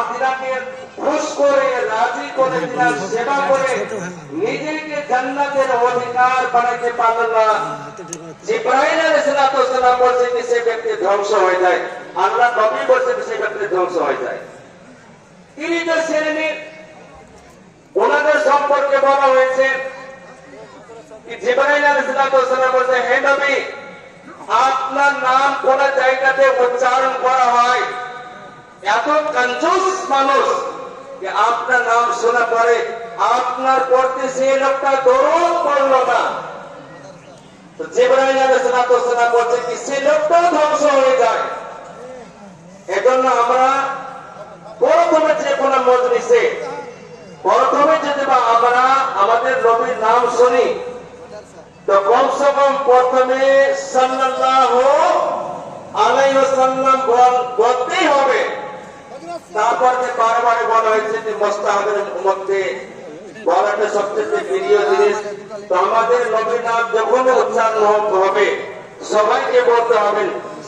আপনাকে খুশ করে রাজি করে দিলাম সেবা করে নিজেকে জান্নাতের অধিকার বানাতে পারল না। জিবরাইল আলাইহিস সালাম বলছেন যে সে ব্যক্তি ধ্বংস হয়ে যায়। আল্লাহ নবী বলছেন যে সে ব্যক্তি ধ্বংস হয়ে যায়। তিনি তো শ্রেণী ওনাদের সম্পর্কে বলা হয়েছে জিবরাইল আলাইহিস সালাম বলছে, হে নবী, আপনার নাম কোন জায়গাতে উচ্চারণ করা হয় এত কঞ্জুস মানুষ যে আপনার নাম শোনা পরে আপনার পড়তে সেই লোকটা দরুদ পড়ল না। তো জিবরাইল আলাইহিস সালাম বলছে কি সেই লোকটাও ধ্বংস হয়ে যায়। এজন্য আমরা প্রথমে যে কোনো মজলিসে প্রথমে যদি আমরা আমাদের নবীর নাম শুনি তো কমসে কম প্রথমে সাল্লাল্লাহু আলাইহি ওয়াসাল্লাম বলতেই হবে। তারপর যে বারবার বলা হয়েছে যে মুস্তাহাবের মধ্যে বলাটা সবচেয়ে প্রিয় জিনিস। তো আমাদের নবীর নাম যখন উচ্চারণ হবে সবাইকে বলতে হবে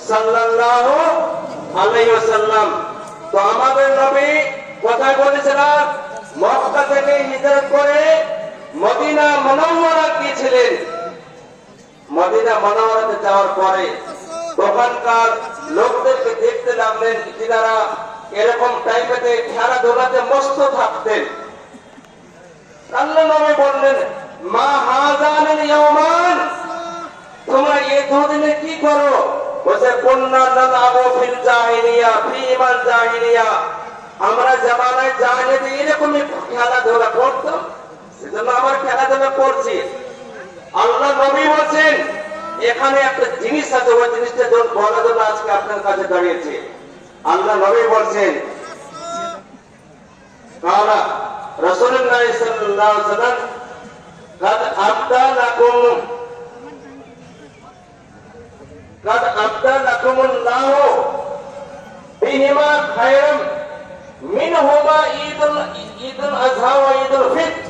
সাল্লাল্লাহু আলাইহি ওয়াসাল্লাম। তো আমাদের নবী কোথায় বলেছিলেন? মক্কা থেকে হিজরত করে মদিনা মুনাওয়ারা গিয়েছিলেন। মদিনা মুনাওয়ারাতে যাওয়ার পরে ওখানকার লোকদেরকে দেখতে লাগলেন যারা এরকম টাইপেতে খেলাধুলাতে মস্ত থাকতেন। আল্লাহ নবী বললেন, মা হাযানিল ইয়াওমান, তোমরা এই দুদিনে কি করো? বলে কুননা নালাবু ফিল জাহিলিয়া ফিমাল জাহিলিয়া, আমরা জামানায় জাহিলিয়াতে এরকমই খেলাধুলা করতাম, সেজন্য আমার খেলাধুলা করছি। আল্লাহ নবী বলেন এখানে একটা জিনিস আছে, ওই জিনিসটা যখন বলার জন্য আজকে আপনার কাছে দাঁড়িয়েছে। আল্লাহ নবী বলেন কালা রাসূলুল্লাহ সাল্লাল্লাহু আলাইহি ওয়াসাল্লাম কাদ আবদালাকুমুল্লাহু বিহিমা খায়রাম মিনহুমা ঈদুল আযহা ওয়া ঈদুল ফিতর।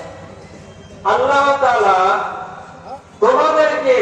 আল্লাহ তাআলা তোমাদেরকে